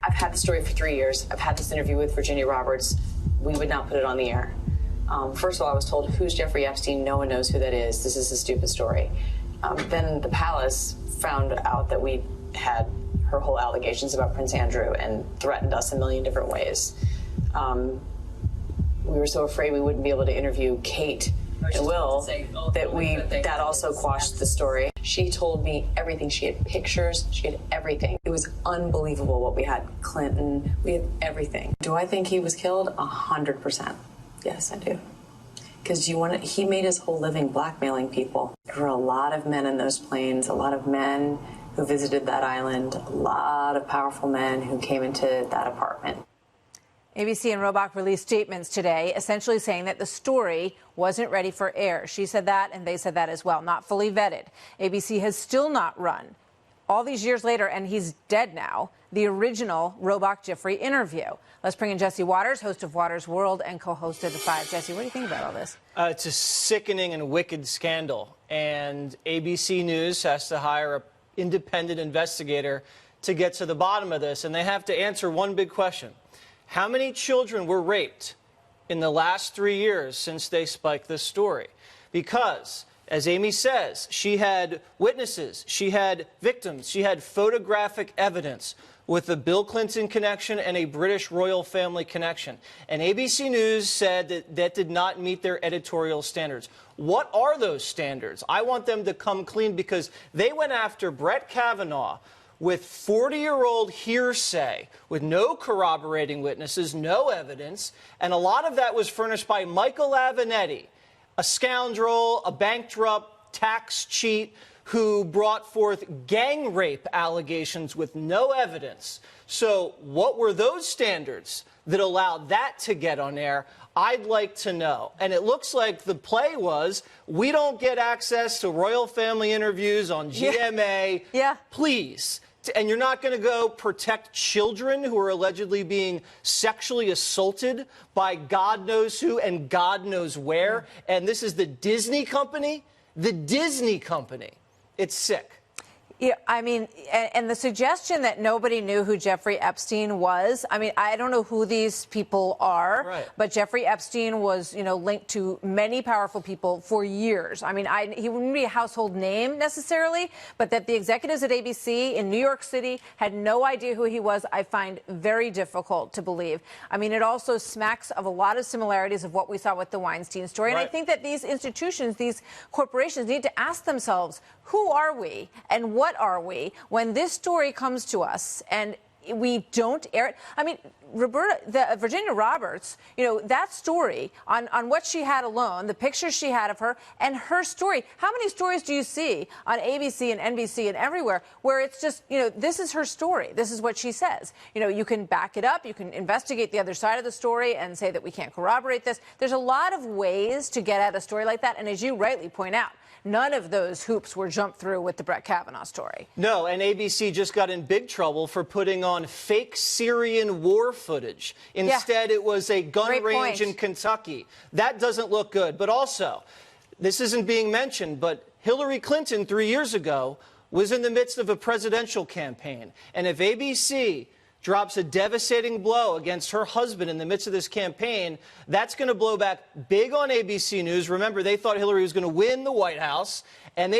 I've had the story for 3 years. I've had this interview with Virginia Roberts. We would not put it on the air. First of all, I was told, who's Jeffrey Epstein? No one knows who that is. This is a stupid story. Then the palace found out that we had her whole allegations about Prince Andrew and threatened us a million different ways. We were so afraid we wouldn't be able to interview Kate and Will that also quashed the story. She told me everything. She had pictures. She had everything. It was unbelievable what we had. Clinton, we had everything. Do I think he was killed? 100%. Yes, I do. Because he made his whole living blackmailing people. There were a lot of men in those planes, a lot of men who visited that island, a lot of powerful men who came into that apartment. ABC and Robach released statements today, essentially saying that the story wasn't ready for air. She said that, and they said that as well, not fully vetted. ABC has still not run, all these years later, and he's dead now, the original Robach-Jeffrey interview. Let's bring in Jesse Waters, host of Waters World and co-host of The Five. Jesse, what do you think about all this? It's a sickening and wicked scandal, and ABC News has to hire an independent investigator to get to the bottom of this, and they have to answer one big question. How many children were raped in the last 3 years since they spiked this story? Because, as Amy says, she had witnesses, she had victims, she had photographic evidence with a Bill Clinton connection and a British royal family connection. And ABC News said that that did not meet their editorial standards. What are those standards? I want them to come clean, because they went after Brett Kavanaugh with 40-year-old hearsay, with no corroborating witnesses, no evidence, and a lot of that was furnished by Michael Avenatti, a scoundrel, a bankrupt tax cheat who brought forth gang rape allegations with no evidence. So what were those standards that allowed that to get on air? I'd like to know. And it looks like the play was, we don't get access to royal family interviews on GMA. Yeah. Please. And you're not going to go protect children who are allegedly being sexually assaulted by God knows who and God knows where. And this is the Disney company? The Disney company. It's sick. Yeah, I mean, and the suggestion that nobody knew who Jeffrey Epstein was, I mean, I don't know who these people are, right, but Jeffrey Epstein was, linked to many powerful people for years. I mean, he wouldn't be a household name necessarily, but that the executives at ABC in New York City had no idea who he was, I find very difficult to believe. I mean, it also smacks of a lot of similarities of what we saw with the Weinstein story. Right. And I think that these institutions, these corporations need to ask themselves, who are we and what are we when this story comes to us and we don't air it? I mean, Virginia Roberts, that story on what she had alone, the pictures she had of her and her story. How many stories do you see on ABC and NBC and everywhere where it's just, this is her story. This is what she says. You can back it up. You can investigate the other side of the story and say that we can't corroborate this. There's a lot of ways to get at a story like that. And as you rightly point out, none of those hoops were jumped through with the Brett Kavanaugh story. No, and ABC just got in big trouble for putting on fake Syrian war footage. Instead, it was a gun range in Kentucky. That doesn't look good. But also, this isn't being mentioned, but Hillary Clinton 3 years ago was in the midst of a presidential campaign. And if ABC drops a devastating blow against her husband in the midst of this campaign, that's going to blow back big on ABC News. Remember, they thought Hillary was going to win the White House, and they